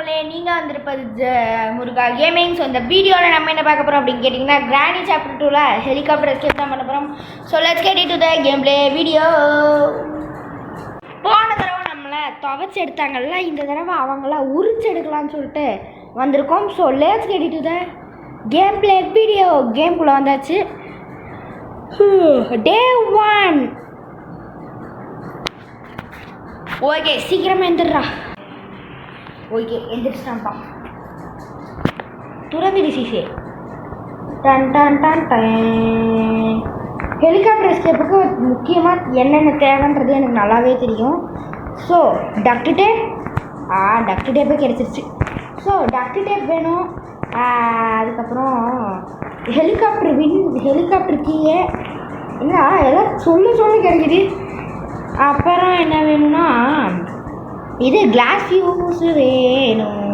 மக்களே, நீங்கள் வந்திருப்பது முருகா கேமிங். ஸோ இந்த வீடியோவில் நம்ம என்ன பார்க்க போகிறோம் அப்படின்னு கேட்டிங்கன்னா, கிராணி சாப்டர் 2ல் ஹெலிகாப்டர் எஸ்கேப் தான் பண்ண போகிறோம். So let's get into the game play video. போன தடவை நம்மளை துவைச்சி எடுத்தாங்கல்ல, இந்த தடவை அவங்கள உரிச்சு எடுக்கலான்னு சொல்லிட்டு வந்திருக்கோம். So let's get into the game play video. கேம்குள்ளே வந்தாச்சு. டே 1. ஓகே, சீக்கிரமாக எந்திரா. ஓகே, எந்திரிச்சிட்டான்ப்பா. துறந்துடு சீசே. Done done done done. Helicopter எஸ்கேப்புக்கு முக்கியமாக என்னென்ன தேவைன்றது எனக்கு நல்லாவே தெரியும். So duct tape. டக்ட் டேப்பே கிடச்சிருச்சு. ஸோ டக்ட் டேப் வேணும். அதுக்கப்புறம் ஹெலிகாப்டர் கீயே என்ன எல்லாம் சொல்ல கிடைக்குது. அப்புறம் என்ன வேணும்னா இது கிளாஸ் ஃபியூஸ் வேணும்.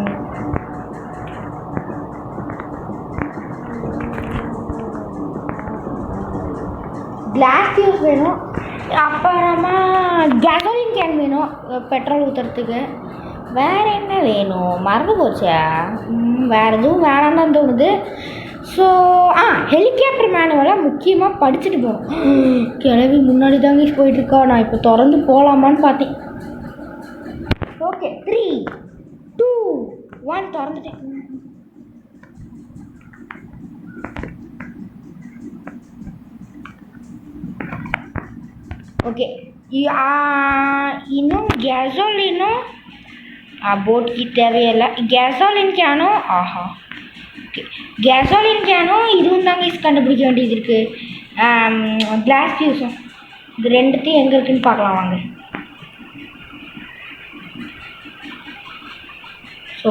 கிளாஸ் ஃபியூஸ் வேணும். அப்புறமா கேசோலின் கேன் வேணும் பெட்ரோல் ஊற்றுறதுக்கு. வேறு என்ன வேணும் மறந்து போச்சா? வேறு எதுவும் வேணாம் தான் தோணுது. ஸோ ஹெலிகாப்டர் மேனுவலாக முக்கியமாக படிச்சுட்டு போகணும். கிளவி முன்னாடி தாங்க போயிட்டுருக்கா. நான் இப்போ திறந்து போகலாமான்னு பார்த்தேன். ஓகே, 3, 2, 1 திறந்துட்டேன். ஓகே, இன்னும் கேசோலினும் போட்க்கு தேவையில்லை. கேசோலின் கேனும் ஓகே, கேசோலின் கேனும் இதுவும் தாங்க கண்டுபிடிக்க வேண்டியது இருக்குது. கிளாஸ் ஃபியூஸும். இது ரெண்டுத்தையும் எங்கே இருக்குதுன்னு பார்க்கலாம் வாங்க.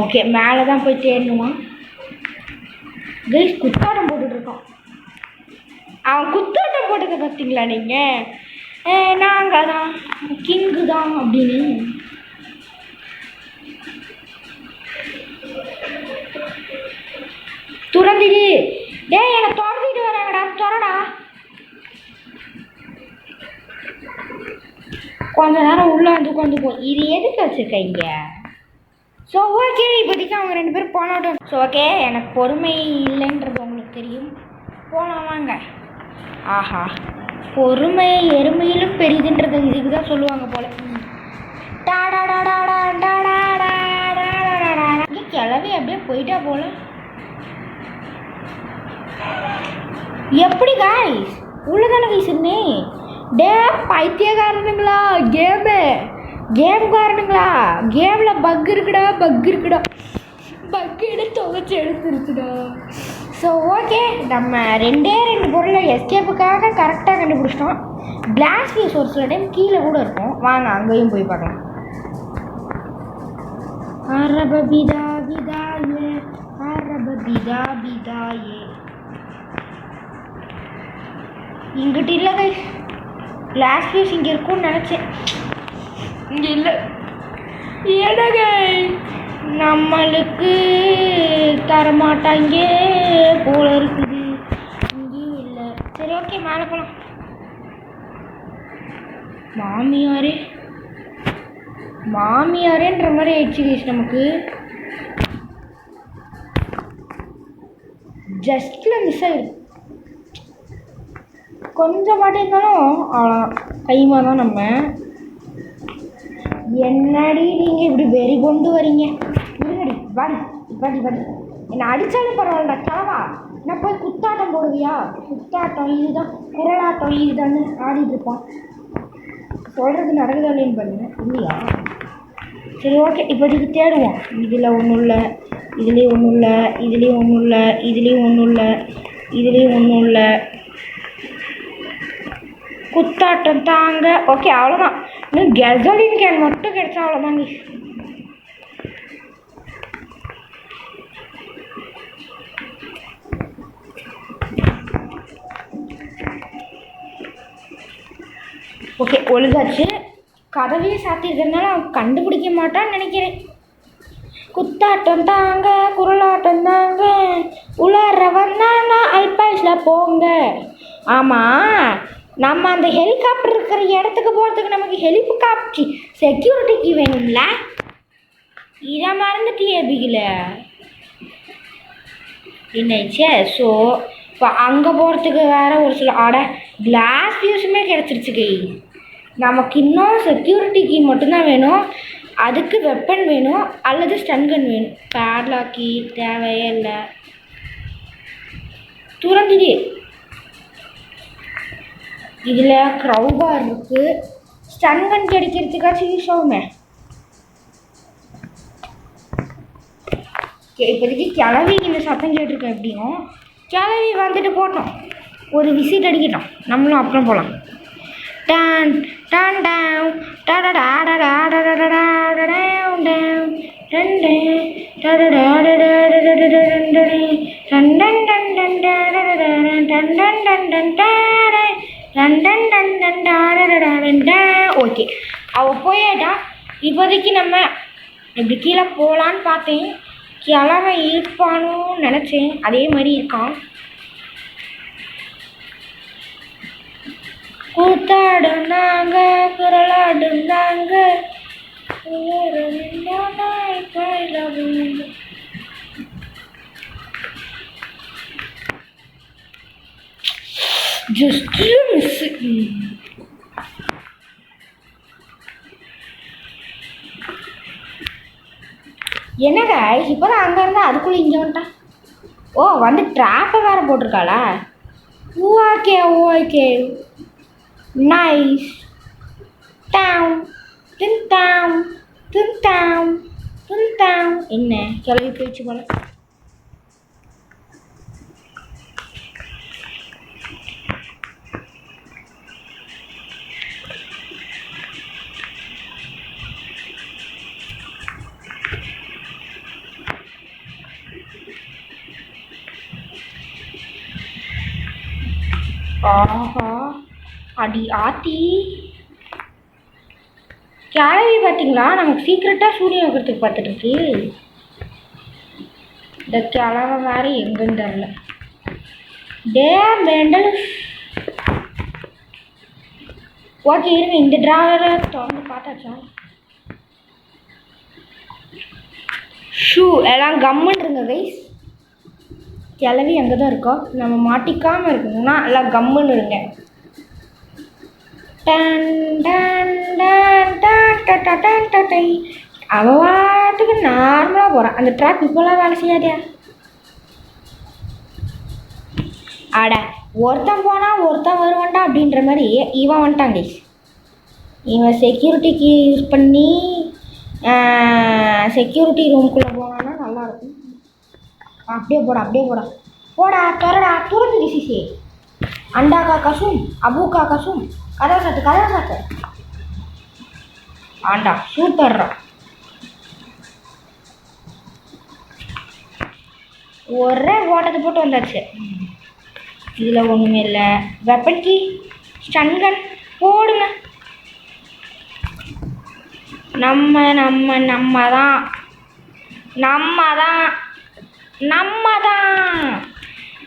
ஓகே, மேலே தான் போய் தேடணுமா? கைஸ், குத்தாட்டம் போட்டுட்ருக்கான். அவன் குத்தாட்டம் போட்டுக்க பார்த்தீங்களா நீங்கள்? நாங்கள் தான் கிங்கு தான் அப்படின்னு. துறந்துடு. டேய், என்னை திறந்துட்டு வராங்கடா. திறடா. கொஞ்ச நேரம் உள்ளே வந்து உட்காந்துப்போம். இது எதுக்கு வச்சுருக்கீங்க? ஸோ ஓகே, இப்போதைக்கு அவங்க 2 பேரும் போனாட்டும். ஸோ ஓகே, எனக்கு பொறுமை இல்லைன்றது உங்களுக்கு தெரியும். போகலாம் வாங்க. பொறுமை எருமையிலும் பெரிதுன்றது இதுக்கு தான் சொல்லுவாங்க போல. கிளவி அப்படியே போயிட்டா போல. எப்படி காய்ஸ் உள்ளதானே வீசுனே? டே பைத்தியக்காரனுங்களா? கேம்காரனுங்களா? கேமில் பக் இருக்குடா. பக் எடுத்து எடுத்துருச்சுடா. ஸோ ஓகே, நம்ம 2 பொருளை எஸ்கேப்புக்காக கரெக்டாக கண்டுபிடிச்சிட்டோம். கிளாஸ் ஃபியூஸ் ஒரு சில டைம் கீழே கூட இருக்கும். வாங்க அங்கேயும் போய் பார்க்கலாம். இங்கிட்ட இல்லை கை. கிளாஸ் ஃபியூஸ் இங்கே இருக்கும்னு நினச்சேன். இங்கே இல்லை. ஏடகை நம்மளுக்கு தரமாட்டாங்க போல இருக்குது. இங்கேயும் இல்லை. சரி ஓகே, மேலே போகலாம். மாமியாரேன்ற மாதிரி ஆயிடுச்சு கேஸ் நமக்கு. ஜஸ்ட்டில் மிஸ் ஆகிடும். கொஞ்சம் மாட்டேங்காலும் அவ்வளோதான். கைமா தான் நம்ம. என்னடி நீங்கள் இப்படி வெறி கொண்டு வரீங்க? இருங்கடி, வாடி. என்னை அடித்தாலும் பரவாயில்லடா கிளவா. என்ன போய் குத்தாட்டம் போடுவியா? குத்தாட்டம் இதுதான், குரலாட்டம் இதுதான்னு ஆடிட்டு இருப்பான். சொல்கிறது நடக்குதாலேன்னு பாருங்க. இல்லையா? சரி ஓகே, இப்போதைக்கு தேடுவோம். இதில் ஒன்றும் இல்லை, இதுலேயும் ஒன்றும் இல்லை, இதுலேயும் ஒன்றும் இல்லை, இதுலேயும் ஒன்றும் இல்லை, இதுலேயும் ஒன்றும் இல்லை. குத்தாட்டம் தாங்க. ஓகே, அவ்வளோதான். இன்னும் கேசோலின் கேன் மட்டும் கிடைச்சா அவ்வளோதாங்க. ஓகே, ஒழுகாச்சு. கதவையே சாத்திருக்கிறதுனால அவன் கண்டுபிடிக்க மாட்டான்னு நினைக்கிறேன். குத்தாட்டம் தாங்க, குரலாட்டம் தாங்க, உளாறவன் தாங்க, அல்பாயுஸில் போங்க. ஆமாம், நம்ம அந்த ஹெலிகாப்டர் இருக்கிற இடத்துக்கு போகிறதுக்கு நமக்கு ஹெலிகாப்டர் செக்யூரிட்டிக்கு வேணும்ல. இதை மறந்துட்டியே பிகில என்னாச்சே. ஸோ இப்போ அங்கே போகிறதுக்கு வேறு ஒரு சில கிளாஸ் வியூஸுமே கிடச்சிருச்சு கை. நமக்கு இன்னும் செக்யூரிட்டி கீ மட்டும்தான் வேணும். அதுக்கு வெப்பன் வேணும் அல்லது ஸ்டன்கன் வேணும். பேட்லாக் கீ தேவையே இல்லை. துறந்துடு. இதில் க்ரௌபார் இருக்குது. ஸ்டன்கன் கிடைக்கிறதுக்காச்சும் யூஸ் ஆகுமே. இப்போதைக்கு கிளவி இந்த சத்தம் கேட்டிருக்கேன். எப்படியும் கிளவி வந்துட்டு போட்டோம், ஒரு விசிட் அடிக்கட்டும், நம்மளும் அப்புறம் போகலாம். டான் டான் டான் ஓகே, அவள் போயிட்டா. இப்போதைக்கு நம்ம இப்படி கீழே போகலான்னு பார்த்தேன். கிழமை இருப்பானு நினச்சேன், அதே மாதிரி இருக்கான். கூத்தாடுனாங்க குரலாடுனாங்க ஜஸ்ட் மிஸ். என்னங்க இப்போ தான் அங்கே இருந்தால் அதுக்குள்ளே இங்கே வந்துட்டான். ஓ வந்து ட்ராப்பை வேறு போட்டிருக்காளா? Okay okay nice. டாம் தின் டாம் தின் டாம் தின் டாம். என்ன கிளவி போயிடுச்சு போல. ஆஹா அடி ஆத்தி. கிளவி பார்த்தீங்களா, நமக்கு சீக்கிரட்டாக சூரிய வைக்கிறதுக்கு பார்த்துட்டு. இந்த கிழமை வேறு எங்கன்னு தெரில. டே மெண்டல். ஓகே இருங்க, இந்த டிராவரை திறந்து பார்த்தாச்சா? ஷூ எல்லாம் கம்முன்றுங்க கைஸ். கிளவி அங்கே தான் இருக்கோம். நம்ம மாட்டிக்காமல் இருக்கணும்னா எல்லாம் கம்முன்னு இருங்க. அவன் வாட்டுக்கு நார்மலாக போகிறான். அந்த ட்ராக் இப்போலாம் வேலை செய்யாதியா? ஆட ஒருத்தன் போனால் ஒருத்தன் வருவான்டா அப்படின்ற மாதிரி இவன் வந்துட்டான் கைஸ். இவன் செக்யூரிட்டிக்கு யூஸ் பண்ணி செக்யூரிட்டி ரூம்குள்ளே போனான்னா நல்லாயிருக்கும். அப்படியே போடா அப்படியே போடா போடா துறடா துறந்து டிசிசி. அண்டா காக்காசும் அபு காக்காசும் கதவை சாத்து. ஆண்டா சூப்பர்ரா. ஒரே ஓட்டத்தை போட்டு வந்தாச்சு. இதில் ஒன்றுமே இல்லை. வெப்பன் கீ ஸ்டன்கன் போடுங்க. நம்ம நம்ம நம்ம தான் நம்ம தான் நம்ம தான்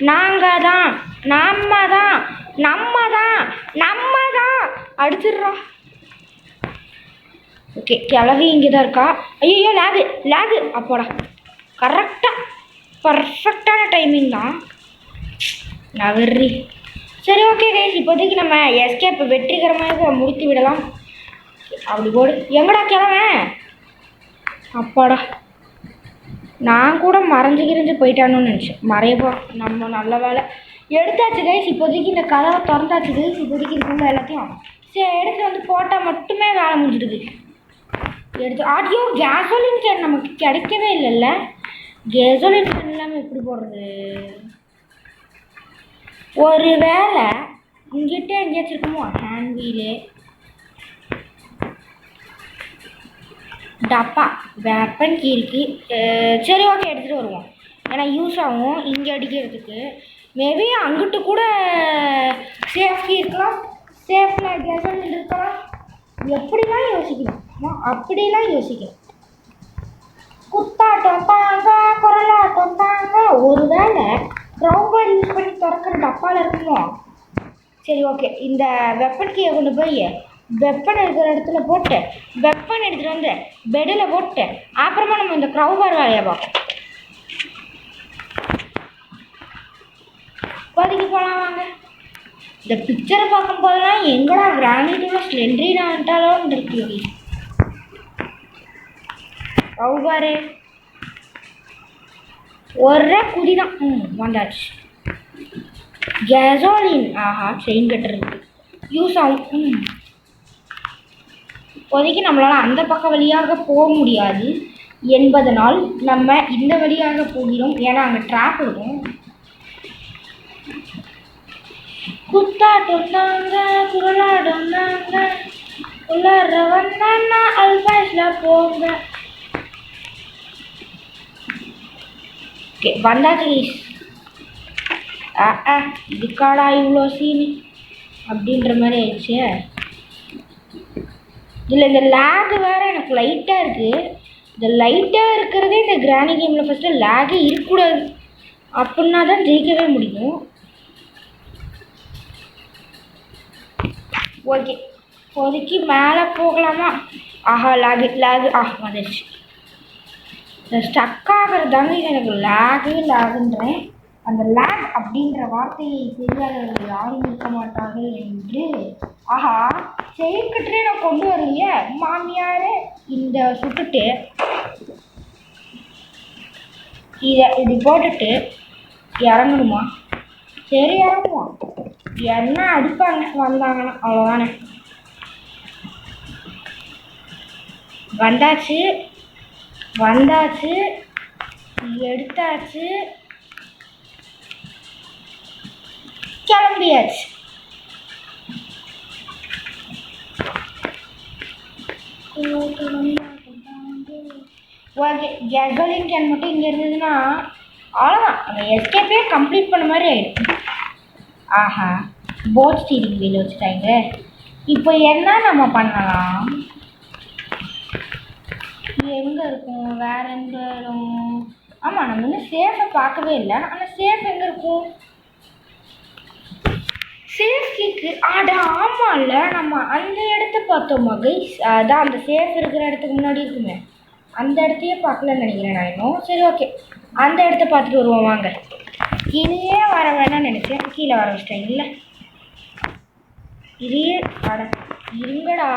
நாங்கள் தான் நம்ம தான் நம்ம தான் நம்ம தான் அடிச்சிடுறோம். ஓகே கிளவி இங்கே தான் இருக்கா. ஐயோ லேகு அப்போடா. கரெக்டாக பர்ஃபெக்டான டைமிங் தான். நவர்றி. சரி ஓகே கைஸ், இப்போதைக்கு நம்ம எஸ்கேப் வெற்றிகரமாக முடித்து விடலாம். அப்படி போடு. எங்கடா கிளம்ப? அப்பாடா, நான் கூட மறைஞ்சு போயிட்டானுன்னு நினச்சேன். மறையப்போ நம்ம நல்ல வேலை எடுத்தாச்சு கைஸ். இப்போதைக்கு இந்த கதவை திறந்தாச்சு கைஸ். இப்போதைக்கு இருக்குள்ள எல்லாத்தையும் சரி எடுத்து வந்து போட்டால் மட்டுமே வேலை முடிஞ்சிடுது. எடுத்து ஆடியோ கேசோலின் கேன் நமக்கு கிடைக்கவே இல்லைல்ல. கேசோலின் கேன் இல்லாமல் எப்படி போடுறது? ஒரு வேளை இங்கிட்ட எங்கேயாச்சும் இருக்குமோ? ஹேண்ட் வீலு டப்பா வெப்பன் கீ இருக்குது. சரி ஓகே எடுத்துகிட்டு வருவோம். ஏன்னா யூஸ் ஆகும் இங்கே அடிக்கிறதுக்கு. மேபி அங்கிட்டு கூட சேஃப்டி இருக்கலாம், சேஃபில் கேசோலின் இருக்கலாம். எப்படிலாம் யோசிக்கணும், அப்படிலாம் யோசிக்கணும். குத்தாட்டம் தாங்க குரலாட்டம் தாங்க. ஒரு வேளை க்ரௌபர் யூஸ் பண்ணி திறக்கிற டப்பாவில் இருக்குமோ? சரி ஓகே, இந்த வெப்பன் கீயை கொண்டு போய் வெப்பன் இருக்கிற இடத்துல போட்டு வெப்பன் எடுத்துகிட்டு வந்து பெட்டில் போட்டு அப்புறமா நம்ம இந்த க்ரௌபார் வேலையை பார்ப்போம். இப்போதைக்கு போகலாம் வாங்க. இந்த பிக்சரை பார்க்கும்போதெல்லாம் எங்கடா கிரானிட்டோட ஸ்லெண்ட்ரினா வந்துட்டாலோன்னு இருக்கு. க்ரௌபாரு ஒரே குதிதான். வந்தாச்சு. கேசோலின். ஆஹா, செயின் கட்டுறதுக்கு யூஸ் ஆகும். இப்போதைக்கு நம்மளால் அந்த பக்கம் வழியாக போக முடியாது என்பதனால் நம்ம இந்த வழியாக போகிறோம். ஏன்னா அங்கே ட்ராப் இருக்கும். குத்தாட்டம் தாங்க குரலாட்டம் தாங்க உள்ளார வந்தா அல்பாஸ்ல போங்க. வந்தாச்சு. இதுக்காடா இவ்வளோ சீனி அப்படின்ற மாதிரி ஆயிடுச்சு. இதில் இந்த லேகு வேறு எனக்கு லைட்டாக இருக்குது. இந்த லைட்டாக இருக்கிறதே இந்த கிராணி கேமில் ஃபஸ்ட்டு லேகே இருக்கக்கூடாது. அப்படின்னா தான் ஜெயிக்கவே முடியும். ஓகே, இப்போதைக்கு மேலே போகலாமா? ஆஹா, லேகு வந்துடுச்சு. இந்த ஸ்டக் ஆகிறது தாங்க எனக்கு லேகுன்றேன். அந்த லேக் அப்படின்ற வார்த்தையை தெரியாதவர்கள் யாரும் இருக்க மாட்டார்கள் என்று. ஆஹா, செயற்கற்றே நான் கொண்டு வரலையே மாமியார். இந்த சுட்டுட்டு இதை இப்படி போட்டுட்டு இறங்கணுமா? சரி, இறங்குவோம். என்ன அடிப்பாங்க வந்தாங்கன்னா, அவ்வளோதானே. வந்தாச்சு எடுத்தாச்சு, கிளம்பியாச்சு. ஓகே, கேசோலின் கேன் மட்டும் இங்கே இருந்ததுன்னா அவ்வளோதான், அந்த எஸ்கேப்பே கம்ப்ளீட் பண்ண மாதிரி ஆகிடும். ஆஹா, போட் ஸ்டீரிங் வீல் வச்சுட்டாங்க. இப்போ என்ன நம்ம பண்ணலாம்? எங்கே இருக்கும்? வேறு எங்கே வரும்? ஆமாம், நம்ம இன்னும் சேஃபை பார்க்கவே இல்லை. ஆனால் சேஃப் எங்கே இருக்கும்? சேஃப்டிக்கு ஆமாம்ல, நம்ம அந்த இடத்த பார்த்தோமா கைஸ்? அதான் அந்த சேஃப் இருக்கிற இடத்துக்கு முன்னாடி இருக்குமே, அந்த இடத்தையே பார்க்கலன்னு நினைக்கிறேன் நான் இன்னும். சரி, ஓகே, அந்த இடத்த பார்த்துட்டு வருவோம் வாங்க. கீழே வர வேணாம்னு நினச்சேன், கீழே வர வச்சிட்டேன். இல்லை, இதையே இருங்கடா,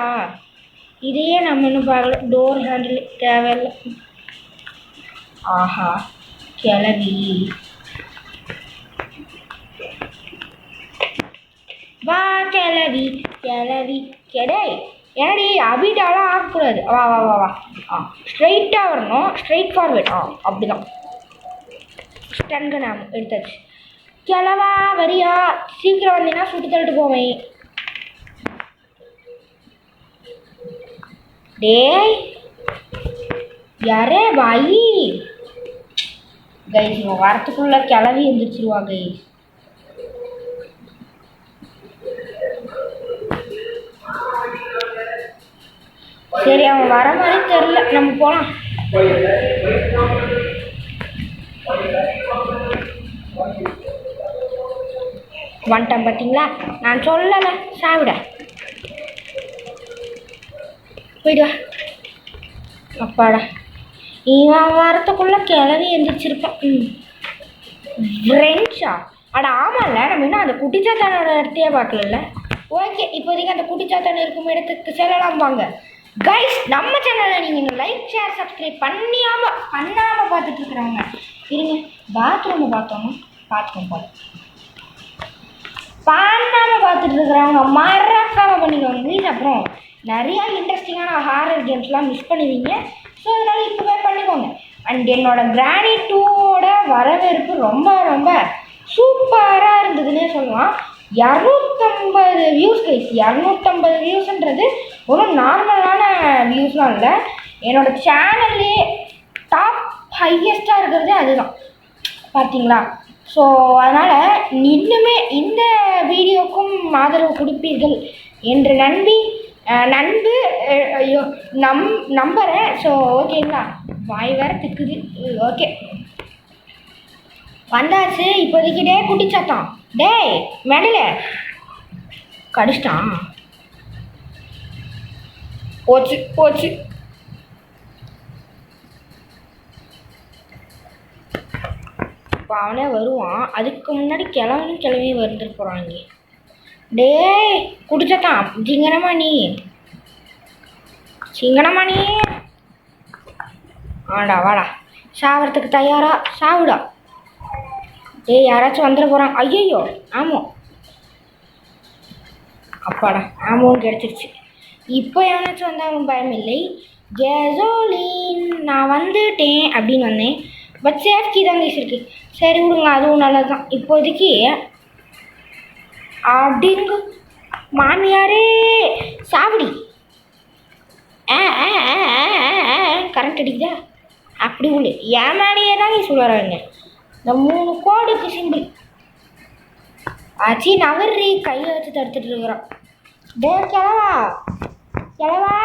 இதையே நம்ம இன்னும் பார்க்கல. டோர் ஹேண்டில் தேவையில்லை. ஆஹா, கிளவி வா, கிளவி கிடை. ஏடி அபிட்டாலாம் ஆகக்கூடாது. வா வா வா வா. ஸ்ட்ரைட்டாக வரணும், ஸ்ட்ரைட் ஃபார்வேர்ட். அப்படிதான். ஸ்டன்கு நாம் எடுத்தாச்சு. கிளவா வரியா? சீக்கிரம் வந்தீங்கன்னா சுட்டு தள்ளிட்டு போவேன். டேய் யாரே பாயி கைஸ், இவன் வரத்துக்குள்ள கிளவி எழுந்திரிச்சிருவா கைஸ். சரி, அவன் வர மாதிரி தெரியல, நம்ம போகலாம். வந்துட்டான் பார்த்தீங்களா? நான் சொல்லலை சாவிட. போயிடுவா. அப்பாடா, இவன் வரத்துக்குள்ள கிளவி எழுந்திரிச்சிருப்பான். ஃப்ரெண்ட்ஸா? ஆமாம்ல, நம்ம இன்னும் அந்த குட்டிச்சாத்தானோட இடத்தையே பார்க்கல. ஓகே, இப்போதைக்கு அந்த குட்டிச்சாத்தான் இருக்கும் இடத்துக்கு செல்லலாம் வாங்க. கைஸ், நம்ம சேனலில் நீங்கள் இன்னும் லைக், ஷேர், சப்ஸ்கிரைப் பண்ணாமல் பார்த்துட்ருக்குறாங்க. இருங்க, பாத்ரூமை பார்த்துக்கோங்க பண்ணாமல் பார்த்துட்ருக்குறவங்க மறக்காமல் பண்ணிக்கோங்க ப்ளீஸ். அப்புறம் நிறையா இன்ட்ரெஸ்டிங்கான ஹாரர் கேம்ஸ்லாம் மிஸ் பண்ணுவீங்க. ஸோ அதனால் இப்போவே பண்ணிக்கோங்க. அண்ட் என்னோட கிராணி 2ஓட வரவேற்பு ரொம்ப ரொம்ப சூப்பராக இருந்ததுன்னே சொல்லலாம். 250 வியூஸ் கைஸ். 250 வியூஸ்ன்றது ஒரு நார்மலான வியூஸ்லாம் இல்லை. என்னோடய சேனல்லே டாப் ஹையஸ்ட்டாக இருக்கிறதே அதுதான், பார்த்தீங்களா? ஸோ அதனால் இன்னுமே இந்த வீடியோக்கும் ஆதரவு கொடுப்பீர்கள் என்று நம்புகிறேன். ஸோ ஓகேங்களா, வாய் வேறு திக்குது. ஓகே, வந்தாச்சு. இப்போதைக்கு டே குட்டிச்சாத்தான், டேய் மெடல கடிச்சிட்டான். போச்சு போச்சு. இப்போ அவனே வருவான். அதுக்கு முன்னாடி கிளம்பி வந்துட்டு போகிறாங்க. டேய் குடிச்சட்டான் சிங்கனமா நீ ஆடா வாடா சாவறதுக்கு தயாரா சாவுடா. டேய் யாராச்சும் வந்துட போகிறான். ஐயோ ஆமாம் அப்பாடா ஆமாம் கிடச்சிருச்சு. இப்போ எவனாச்சும் வந்தாலும் பயம் இல்லை. கேசோலின் நான் வந்துட்டேன் அப்படின்னு வந்தேன். பட் சேஃப்டி தான் இருக்கு. சரி விடுங்க அதுவும் நல்லது தான் இப்போதைக்கு. அப்படிங்க மாமியாரே சாவடி. கரண்ட் அடிக்குதா அப்படி உள்ள என் மேலேயே தான் நீ சொல்லுறாங்க. இந்த 3 கோடுக்கு சிம்பிள் ஆச்சு நகர்றி கையை வச்சு தடுத்துட்டு இருக்கிறான். டே கிளவா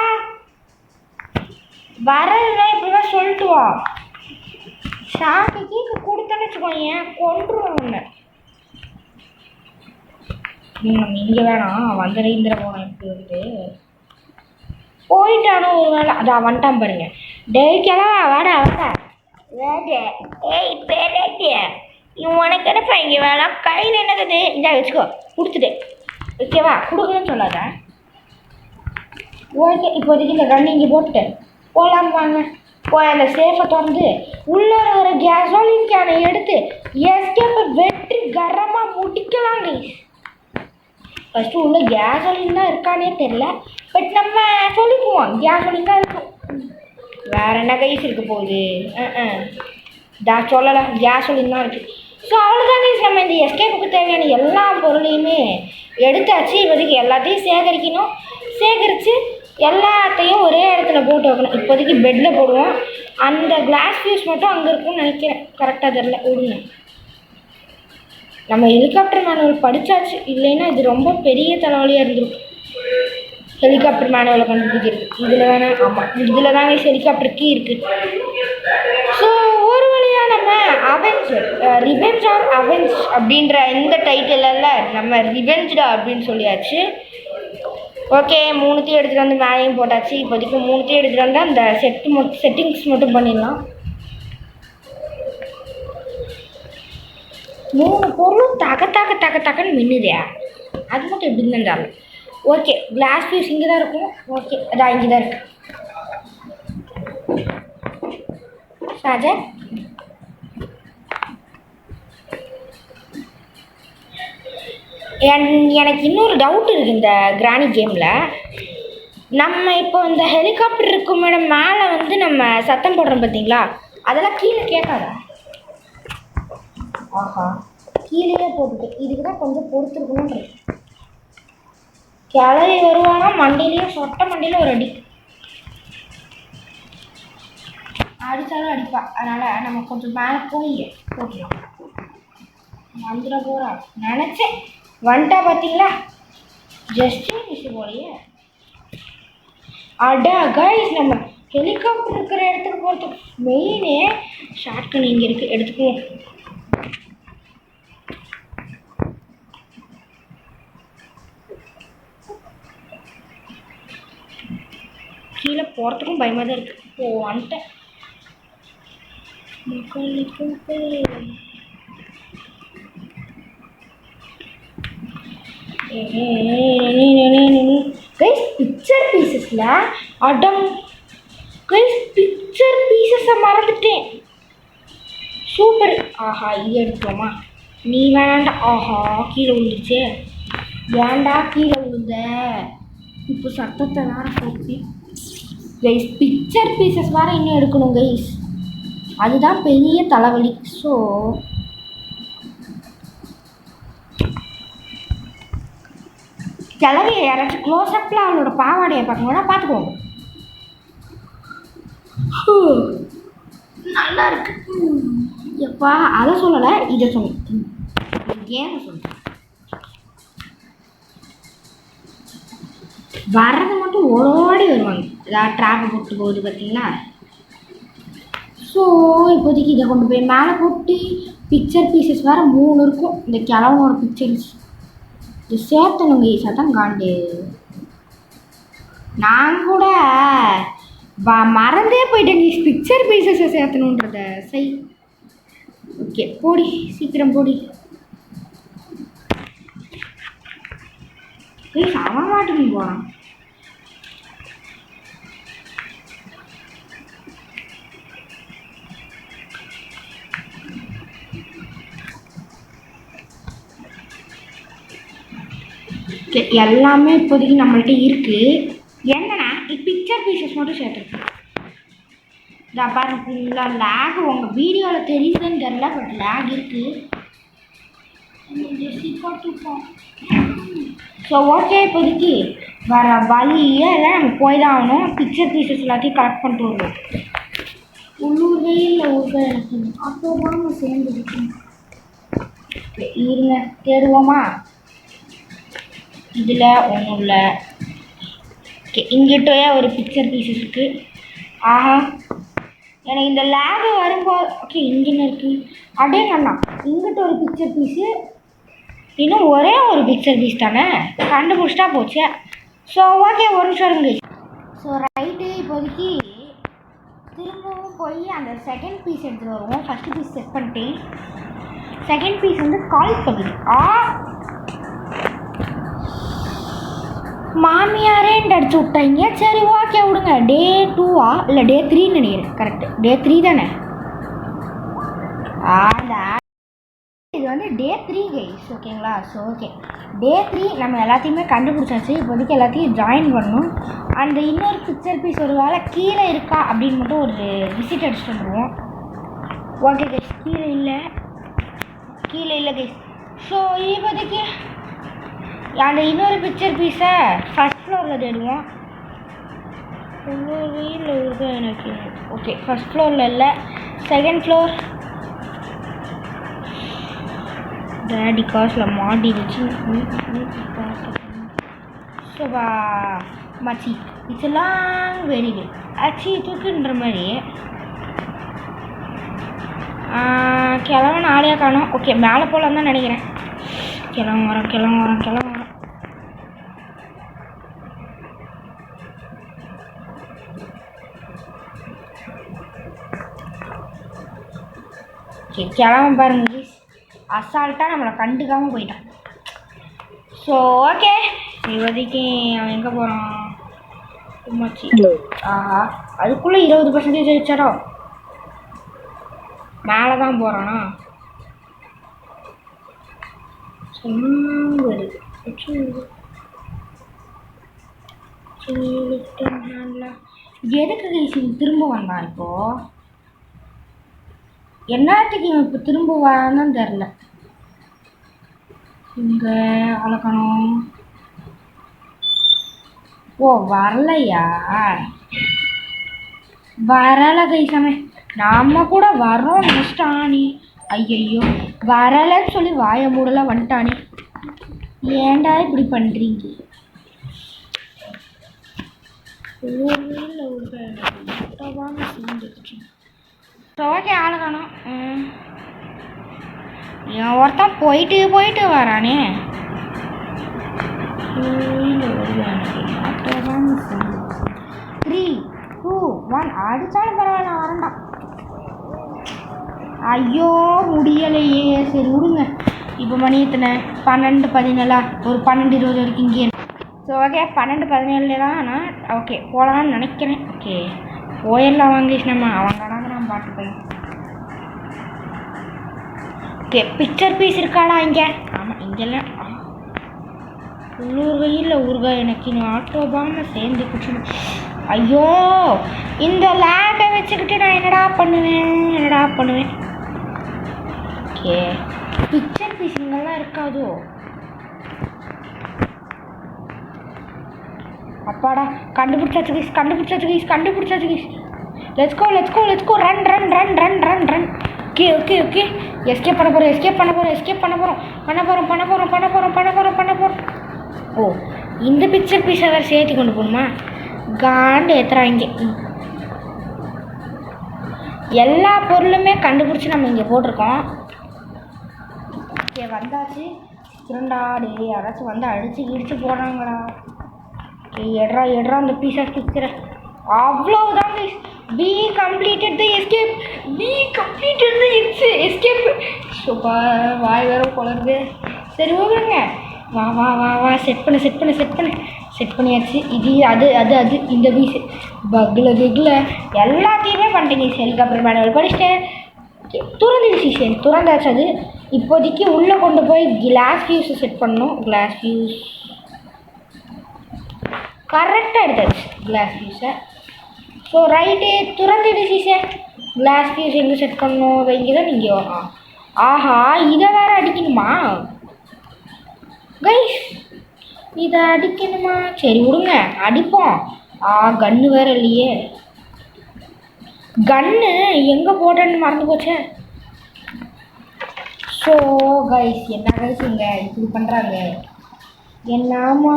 வரல இப்படிதான் சொல்லிட்டு வா. ஷாக்கு கீக்கு கொடுத்தேன்னு வச்சுக்கோங்க கொண்டுருவோம் உன்னை. இங்கே வேணாம் வந்து இந்திர போனேன் இப்படி வந்து போயிட்டானோ ஒரு வேலை அதான் வந்துட்டான் பாருங்க. டே கிளவா வாடா ஏய் பேரே உனக்கு என்னப்பா இங்கே வேணாம் கையில் என்னது இந்த வச்சுக்கோ கொடுத்துட்டு ஓகேவா கொடுக்கணும்னு சொல்லாத. ஓகே இப்போதைக்கு இந்த கண்ணு இங்கே போட்டுட்டு போகலாம் வாங்க. போய் அந்த சேஃபை திறந்து உள்ளே ஒரு கேஸோலின் கேனை எடுத்து எஸ்கேப்பை வெற்றி கரமாக முடிக்கலாங்க. ஃபஸ்ட்டு உள்ள கேஸோலின் தான் இருக்கானே தெரில. பட் நம்ம சொல்லிக்குவோம் கேஸோலின் தான் இருக்கும். வேறு என்ன கைஸ் இருக்க போகுது சொல்லலை கேஸோலின் தான் இருக்குது. ஸோ அவ்வளோதாங்க நம்ம இந்த எஸ்கேப்புக்கு தேவையான எல்லா பொருளையுமே எடுத்தாச்சு. இப்போதைக்கு எல்லாத்தையும் சேகரித்து எல்லாத்தையும் ஒரே இடத்துல போட்டு வைக்கணும். இப்போதைக்கு பெட்டில் போடுவோம். அந்த கிளாஸ் ஃபியூஸ் மட்டும் அங்கே இருக்கும்னு நினைக்கிறேன். கரெக்டாக தெரில விடுங்க. நம்ம ஹெலிகாப்டர் மேனுவல் படித்தாச்சு. இல்லைன்னா இது ரொம்ப பெரிய தலைவலியாக இருந்திருக்கும் ஹெலிகாப்டர் மேனுவலை கண்டுபிடிக்கிறது. இதில் வேணால் ஆமாம் இதில் தாங்க ஹெலிகாப்டர் கீ இருக்குது. ஸோ ஒரு வழியாக நம்ம ரிவெஞ்ச் ஆர் அவெஞ்ச் அப்படின்ற இந்த டைட்டிலில் நம்ம ரிவெஞ்ச்டா அப்படின்னு சொல்லியாச்சு. ஓகே 3த்தையும் எடுத்துகிட்டு வந்து மேலேயும் போட்டாச்சு. இப்போதைக்கு 3த்தையும் எடுத்துகிட்டு வந்து அந்த செட்டிங்ஸ் மட்டும் பண்ணிடலாம். 3 பொருளும் தக்கன்னு மின்னுதே. அது மட்டும் எப்படின்னு இருந்தாலும் ஓகே. கிளாஸ் பீஸ் இங்கே தான் இருக்கும். ஓகே அதான் இங்கே தான் இருக்குது. சார்ஜர் எனக்கு இன்னொரு டவுட் இருக்குது இந்த கிராணி கேமில். நம்ம இப்போ இந்த ஹெலிகாப்டர் இருக்கும் மேடம் மேலே வந்து நம்ம சத்தம் போடுறோம் பார்த்தீங்களா அதெல்லாம் கீழே கேட்காதா? ஆஹா கீழே போட்டுட்டு இதுக்கு தான் கொஞ்சம் பொறுத்துருக்கணும். கிளறி வருவானா மண்டியிலேயே மண்டியில் ஒரு அடித்தாலும் அடிப்பா. அதனால் நம்ம கொஞ்சம் மேலே போய் போட்டுக்கலாம். வந்துட போகிறா நினச்சேன் வந்துட்டா பார்த்தீங்களா ஜஸ்ட்டு மிஸ் போலையே. அடா கைஸ் நம்ம ஹெலிகாப்டர் இருக்கிற இடத்துக்கு போகிறதுக்கு மெயினே ஷார்ட்கன் இங்கே இருக்குது எடுத்துக்குவோம். கீழே போகிறதுக்கும் பயமாக தான் இருக்குது. வந்துட்டேன் கைஸ் பிக்சர் பீசஸில் பிக்சர் பீசஸை மறந்துட்டேன். சூப்பர். ஆஹா இது எடுத்துக்கோமா நீ வேண்டாம். ஆஹா கீழே விழுந்துருச்சு. ஏண்டா கீழே விழுந்த? இப்போ சத்தத்தை வேற போட்டு கைஸ் பிக்சர் பீசஸ் வேறு இன்னும் எடுக்கணும் கைஸ். அதுதான் பெரிய தலைவலி. ஸோ கிளவியை யாராச்சும் க்ளோஸ்அப்பில் அவளோட பாவாடையை பார்க்கணுன்னா பார்த்துக்கோங்க. நல்லா இருக்கு. எப்பா அதை சொல்லலை இதை சொன்னேன். ஏன்னு சொல்கிறேன் வர்றது மட்டும் ஓடி வருவாங்க. ஏதாவது ட்ராப்பை போட்டு போகுது பார்த்தீங்களா. ஸோ இப்போதைக்கு இதை கொண்டு போய் மேலே போட்டு பிக்சர் பீசஸ் வேறு 3 இருக்கும். இந்த கிழவனோட பிக்சர்ஸ் இது சேர்த்தணுங்க ஈஸாக தான் காண்டு. நான் கூட மறந்தே போயிட்டேன் பிக்சர் பீசஸை சேர்த்தணுன்றத. சரி ஓகே போடி, சீக்கிரம் போடி. அவன் மாட்டுக்கு போகிறான். எல்லாமே இப்போதைக்கு நம்மள்ட்ட இருக்குது. என்னன்னா பிக்சர் பீசஸ் மட்டும் சேர்த்துருக்கேன். இதை பாருங்க ஃபுல்லாக லேக். உங்கள் வீடியோவில் தெரியுதுன்னு தெரியல, பட் லேக் இருக்குது. ஸோ ஓகே, இப்போதைக்கு வர வழியே இல்லை, நம்ம போய் தான் ஆகணும். பிக்சர் பீசஸ் எல்லாத்தையும் கலெக்ட் பண்ணிட்டு வருவோம். உள்ளூர்வே இல்லை ஊர்வே அப்போதான் நம்ம சேர்ந்துருக்கு. இருங்க தேடுவோமா? இதில் ஒன்றும் இல்லை. ஓகே, இங்கிட்டே ஒரு பிக்சர் பீசஸ் இருக்குது. ஆஹா, எனக்கு இந்த லேபு வரும்போது ஓகே இன்ஜின் இருக்குது. அப்படியே அண்ணா இங்கிட்ட ஒரு பிக்சர் பீஸு, இன்னும் ஒரே ஒரு பிக்சர் பீஸ் தானே, கண்டுபிடிச்சிட்டா போச்சு. ஸோ ஓகே, ஒரு நிமிஷம் இருங்க. ஸோ ரைட்டு, இப்போதைக்கு திரும்பவும் போய் அந்த செகண்ட் பீஸ் எடுத்துகிட்டு வருவோம். ஃபஸ்ட்டு பீஸ் செட் பண்ணிட்டேன். செகண்ட் பீஸ் வந்து கால் பகுதி. மாமியாரேன்ட்டு அடிச்சு விட்டாங்க. சரி ஓகே விடுங்க. டே 2 இல்லை டே 3 நினைக்கிறேன். கரெக்டு, டே 3 தானே. அந்த இது வந்து டே 3 கைஸ், ஓகேங்களா? ஸோ ஓகே, டே 3 நம்ம எல்லாத்தையுமே கண்டுபிடிச்சாச்சு. இப்போதைக்கு எல்லாத்தையும் ஜாயின் பண்ணணும். அந்த இன்னொரு பிக்சர் பீஸ் ஒரு வேளை கீழே இருக்கா அப்படின்னு மட்டும் ஒரு விசிட் அடிச்சுட்டு வந்துடுவோம். ஓகே கைஸ், கீழே இல்லை கைஸ். ஸோ இப்போதைக்கு அந்த இன்னொரு பிக்சர் பீஸை ஃபஸ்ட் ஃப்ளோரில் தேடுவோம். வீட்டில் இருக்கு எனக்கு. ஓகே, ஃபஸ்ட் ஃப்ளோரில் இல்லை, செகண்ட் ஃப்ளோர். டேடி காசில் மாட்டி வச்சு சோபா மச்சி இதெல்லாம் வெரி குட். ஆச்சு தூக்குன்ற மாதிரி கிழவன் ஆளையாக காணும். ஓகே, மேலே போகலான்னு தான் நினைக்கிறேன். கிளம்ப வரோம். ஓகே, கிளம்ப பாருங்க. அசால்ட்டாக நம்மளை கண்டுக்காமல் போயிட்டான். ஸோ ஓகே, இப்போதைக்கு அவன் எங்கே போகிறான்? மச்சி ஆஹா, அதுக்குள்ளே 20% ஜெயிச்சாரோ. மேலே தான் போகிறானா? எதுக்கு திரும்ப வந்தான்? இப்போ என்னத்துக்கு இவன் இப்போ திரும்ப வரான்னு தெரில. இங்கே வளர்க்கணும். ஓ வரலையா? வரலை கைசாமே. நாம கூட வரோம் நினச்சிட்டானே. ஐயையோ, வரலைன்னு சொல்லி வாயை மூடலாம் வந்துட்டானே. ஏண்டா இப்படி பண்ணுறீங்க? ஓகே, ஆளு காணும். என் ஒருத்தன் போயிட்டு வரானே. 3, 2, 1 அடித்தாலும் பரவாயில்ல, வரண்டா. ஐயோ முடியலையே. சரி விடுங்க. இப்போ மணி எத்தனை? 12, 17. ஒரு 12, 20 வரைக்கும் இங்கே. ஸோ ஓகே, 12, 17 தான் நான் ஓகே போகலான்னு நினைக்கிறேன். ஓகே போயிடலாம் வாங்கிச்சு. நம்ம அவன் கடங்கிறான் பாட்டு போய். ஓகே, பிக்சர் பீஸ் இருக்காடா இங்கே? ஆமாம், இங்கெல்லாம் உள்ளூர் வெயில் ஊறுகாய் எனக்கு இன்னும் ஆட்டோபான்னு சேர்ந்து குடிச்சு. ஐயோ, இந்த லேக்கை வச்சுக்கிட்டு நான் என்னடா பண்ணுவேன்? ஓகே, பிக்சர் பீஸ் இங்கெல்லாம் இருக்காதோ? அப்பாடா, கண்டுபிடிச்சாச்சு guys. Let's go. Run. Okay. Escape பண்ண போகிறோம். ஓ, இந்த பிக்சர் பீஸை வேறு சேர்த்து கொண்டு போகணுமா? காண்டு ஏற்றுறாங்க. எல்லா பொருளுமே கண்டுபிடிச்சி நம்ம இங்கே போட்டிருக்கோம். ஓகே, வந்தாச்சு. இரண்டாடு யாராச்சும் வந்து அடித்து போடுறாங்களா? எட்ரா அந்த பீஸ் ஆஃப் பிக்சரை. அவ்வளோதான் guys. we completed the escape. Super. வாய் வேற குளருது. சரி ஓகேங்க. வா வா வா வா செட் பண்ணியாச்சு. இது அது இந்த பீஸு பக்கில் எல்லாத்தையுமே பண்ணிட்டேங்க. ஹெலிகாப்டர் மேனுவல் படிச்சிட்டேன். திறந்தாச்சு. அது இப்போதைக்கு உள்ளே கொண்டு போய் கிளாஸ் ஃபியூஸை செட் பண்ணணும். கிளாஸ் ஃபியூஸ் கரெக்டாக எடுத்தாச்சு. கிளாஸ் ஃபியூஸை. ஸோ ரைட்டு திறந்துடுச்சு சார். கிளாஸ் ஃபியூஸ் எங்கே செட் பண்ணணும்? இங்கே தான் நீங்கள். ஆஹா இதை வேறு அடிக்கணுமா கைஸ்? இதை அடிக்கணுமா? சரி விடுங்க அடிப்போம். கன்று வேறு இல்லையே. கன்று எங்கே போட்டேன்னு மறந்து போச்சே. ஸோ கைஸ் என்ன கைஸ் இங்கே இப்படி பண்ணுறாங்க? என்னாமா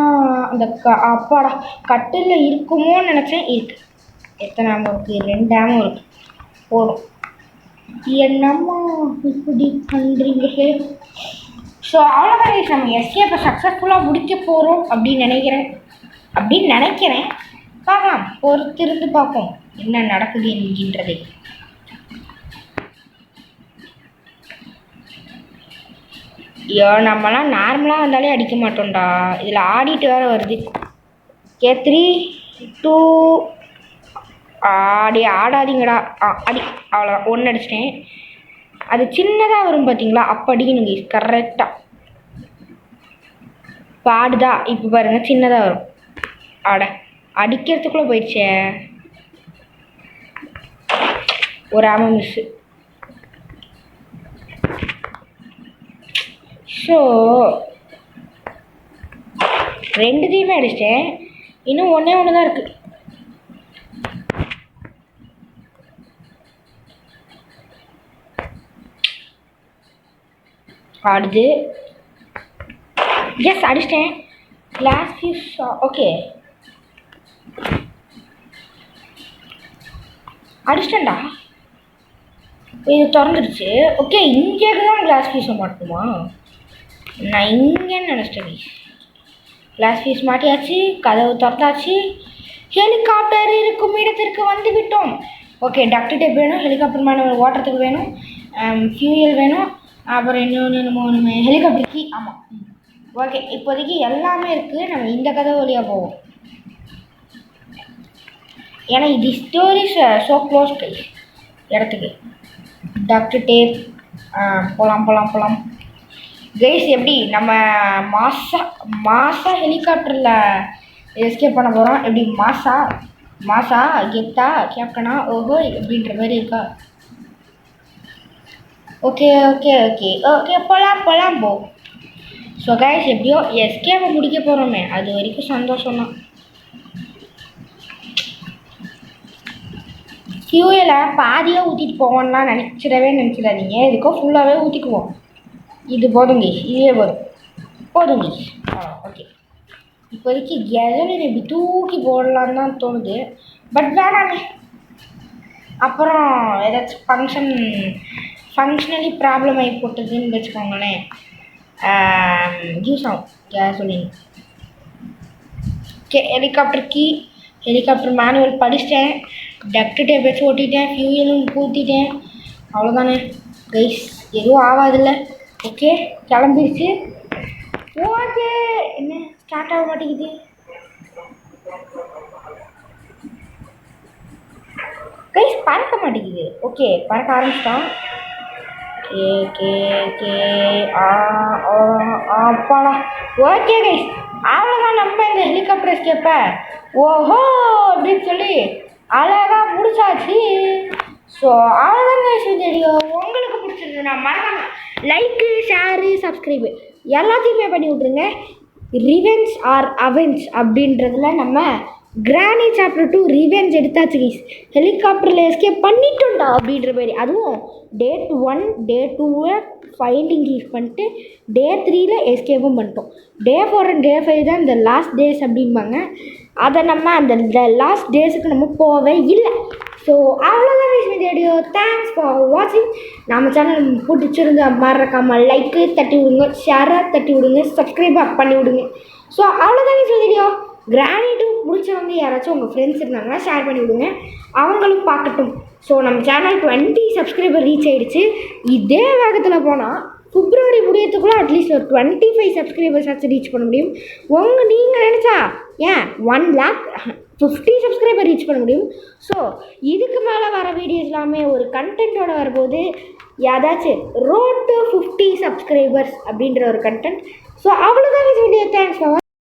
அந்த அப்பாடா கட்டில் இருக்குமோன்னு நினச்சேன். இருக்கு. எத்தனை ஆமம் இருக்குது? 2 ஆமம் இருக்குது. போதும். என்னம்மா இப்படி பண்ணுறீங்களே. ஸோ அவ்வளோதான் கைஸ். நம்ம எஸ்கேப்பை சக்ஸஸ்ஃபுல்லாக முடிக்க போகிறோம் அப்படின்னு நினைக்கிறேன். பார்க்கலாம். பொறுத்திருந்து பார்ப்போம் என்ன நடக்குது என்கின்றதை. ஐயோ நம்மலாம் நார்மலாக வந்தாலே அடிக்க மாட்டோம்டா. இதில் ஆடிட்டு வேறு வருது. 3 2 ஆடாதீங்கடா. அடி. அவ்வளோதான். 1 அடிச்சிட்டேன். அது சின்னதாக வரும் பார்த்தீங்களா? அப்போ அடிக்கணுங்க கரெக்டாக. இப்போ ஆடுதா? இப்போ பாருங்கள் சின்னதாக வரும். அடிக்கிறதுக்குள்ளே போயிடுச்சே. ஒரு ஆம மிஸ்ஸு. ஸோ 2த்தையுமே அடிச்சிட்டேன். இன்னும் ஒன்று தான் இருக்குது. ஆடுது. எஸ் அடிச்சிட்டேன். Glass fuse. ஓகே அடிச்சிட்டேன்டா. இது திறந்துடுச்சு. ஓகே இங்கே தான் கிளாஸ் ஃபியூஸை மாட்டுமா? நான் இங்கேன்னு நினச்சிட்டேன். கிளாஸ் ஃபியூஸ் மாட்டியாச்சு. கதவு திறந்தாச்சு. ஹெலிகாப்டர் இருக்கும் இடத்திற்கு வந்து விட்டோம். ஓகே டக்ட் டேப் வேணும். ஹெலிகாப்டர் மேனுவல் ஓட்டுறதுக்கு வேணும். ஃபியூயல் வேணும். அப்புறம் இன்னொன்று ஹெலிகாப்டர் கீ. ஆமாம் ஓகே இப்போதைக்கு எல்லாமே இருக்குது. நம்ம இந்த கதவு வழியாக போவோம். ஏன்னா இது ஸ்டோரிஸ் ஸோ க்ளோஸ் கைஸ் இடத்துக்கு. Duct tape. போகலாம் கைஸ். எப்படி நம்ம மாசா ஹெலிகாப்டரில் எஸ்கேப் பண்ண போகிறோம். எப்படி மாசா கெத்தா கேப்டனா ஓஹோ அப்படின்ற மாதிரி இருக்கா? ஓகே போகலாம் போ. ஸோ கைஸ் எப்படியோ எஸ்கேப்பை முடிக்க போகிறோமே அது வரைக்கும் சந்தோஷம் தான். ஃபியூயலை பாதியாக ஊற்றிட்டு போவோம்லாம் நினச்சிடாதீங்க. இதுக்கோ ஃபுல்லாகவே ஊற்றிக்குவோம். இது போதுங்க. இதுவே போதுங்க. ஓகே இப்போதைக்கு கெசலின் இப்படி தூக்கி போடலான்னு தான் தோணுது. பட் வேணாமே. அப்புறம் ஏதாச்சும் ஃபங்க்ஷனலி ப்ராப்ளம் ஆகி போட்டதுன்னு வச்சுக்கோங்களேன். யூஸ் ஆகும் gasoline. Helicopter key. Helicopter manual படிச்சிட்டேன். டக்ட் டேப் வச்சு ஓட்டிட்டேன். ஃபியூயலும் ஊற்றிட்டேன். அவ்வளோதானே கைஸ். எதுவும் ஆகாதில்ல. ஓகே கிளம்பிடுச்சு. ஓகே என்ன ஸ்டார்ட் ஆக மாட்டேங்குது. கைஸ் பறக்க மாட்டேங்குது. ஓகே பறக்க ஆரம்பிச்சிட்டான். அப்பாடா. ஓகே கைஸ் அவ்வளோதான். நம்ம இந்த ஹெலிகாப்டர் எஸ்கேப்பை ஓஹோ அப்படின்னு சொல்லி அழகாக முடிச்சாச்சு. ஸோ அவ்வளோதான் கைஸ் வீடியோ. உங்களுக்கு பிடிச்சிருந்ததுன்னா மறக்காம லைக்கு ஷேரு சப்ஸ்கிரைபு எல்லாத்தையுமே பண்ணி விட்ருங்க. ரிவெஞ்ச் ஆர் அவெஞ்ச் அப்படின்றதுல நம்ம கிரானி சாப்டர் 2 ரிவெஞ்ச் எடுத்தாச்சு கைஸ். ஹெலிகாப்டரில் எஸ்கேப் பண்ணிட்டோம்டா அப்படின்ற மாதிரி. அதுவும் டே 1 டே 2 ஃபைண்டிங் யூஸ் பண்ணிட்டு டே 3 எஸ்கேப்பும் பண்ணிட்டோம். டே 4 அண்ட் டே 5 தான் இந்த லாஸ்ட் டேஸ் அப்படிம்பாங்க. அதை நம்ம அந்த லாஸ்ட் டேஸுக்கு நம்ம போகவே இல்லை. ஸோ அவ்வளோதான் கைஸ் வீடியோ. தேங்க்ஸ் ஃபார் வாட்சிங். நம்ம சேனல் பிடிச்சிருந்தா மறக்காமல் லைக்கு தட்டி விடுங்க, ஷேரை தட்டி விடுங்க, சப்ஸ்கிரைப் பண்ணி விடுங்க. ஸோ அவ்வளோதான் கைஸ் வீடியோ. கிரானிட்டும் பிடிச்சவங்க யாராச்சும் உங்கள் ஃப்ரெண்ட்ஸ் இருந்தாங்கன்னா ஷேர் பண்ணி விடுங்க, அவங்களும் பார்க்கட்டும். ஸோ நம்ம சேனல் 20 சப்ஸ்கிரைபர் ரீச் ஆகிடுச்சு. இதே வேகத்தில் போனால் பிப்ரவரி முடியறதுக்குள்ளே அட்லீஸ்ட் ஒரு 25 சப்ஸ்கிரைபர்ஸ் ஆச்சு ரீச் பண்ண முடியும். நீங்கள் நினச்சா ஏன் 1,50,000 சப்ஸ்கிரைபர் ரீச் பண்ண முடியும். ஸோ இதுக்கு மேலே வர வீடியோஸ் எல்லாமே ஒரு கண்டென்ட்டோட வரும்போது ஏதாச்சும் ரோட் டு 50 சப்ஸ்கிரைபர்ஸ் அப்படின்ற ஒரு கண்டென்ட். ஸோ அவ்வளோதான் வீடியோ. Thanks for